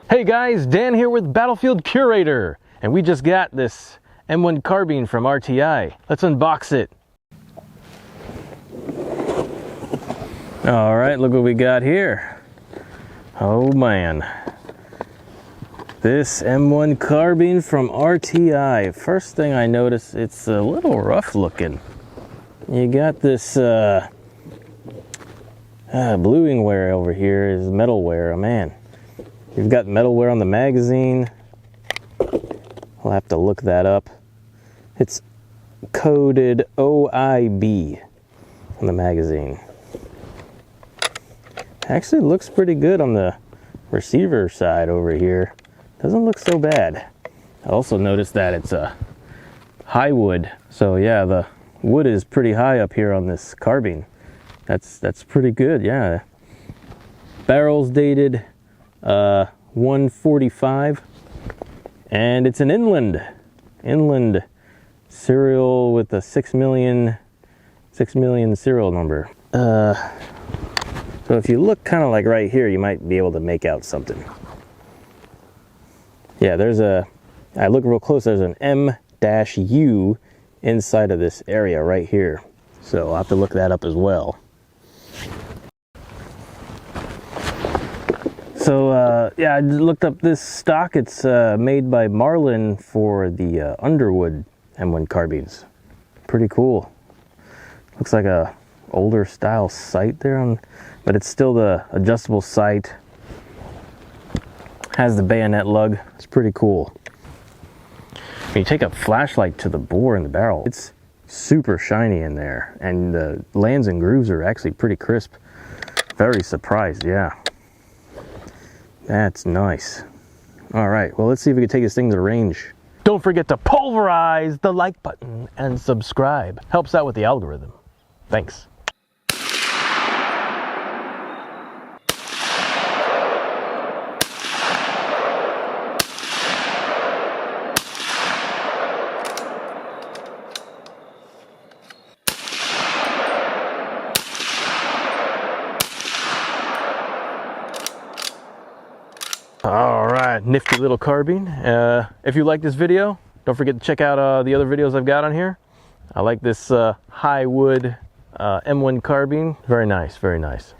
Hey guys, Dan here with Battlefield Curator, and we just got this M1 Carbine from RTI. Let's unbox it. All right, look what we got here. Oh man. This M1 Carbine from RTI. First thing I noticed, it's a little rough looking. You got this bluing wear over here, is metal wear. Oh man. You've got metal wear on the magazine. I'll have to look that up. It's coded OIB on the magazine. Actually looks pretty good on the receiver side over here. Doesn't look so bad. I also noticed that it's a high wood. So yeah, the wood is pretty high up here on this carbine. That's pretty good, yeah. Barrel's dated 145, and it's an inland serial with a 6 million serial number. So if you look kind of like right here, you might be able to make out something. Yeah, I look real close, there's an M-U inside of this area right here. So I'll have to look that up as well. So yeah, I looked up this stock. It's made by Marlin for the Underwood M1 Carbines. Pretty cool. Looks like a older style sight there, but it's still the adjustable sight. Has the bayonet lug. It's pretty cool. When you take a flashlight to the bore in the barrel, it's super shiny in there, and the lands and grooves are actually pretty crisp. Very surprised, yeah. That's nice. All right, well, let's see if we can take this thing to range. Don't forget to pulverize the like button and subscribe. Helps out with the algorithm. Thanks. All right, nifty little carbine. If you like this video, don't forget to check out the other videos I've got on here. I like this high wood M1 carbine. Very nice, very nice.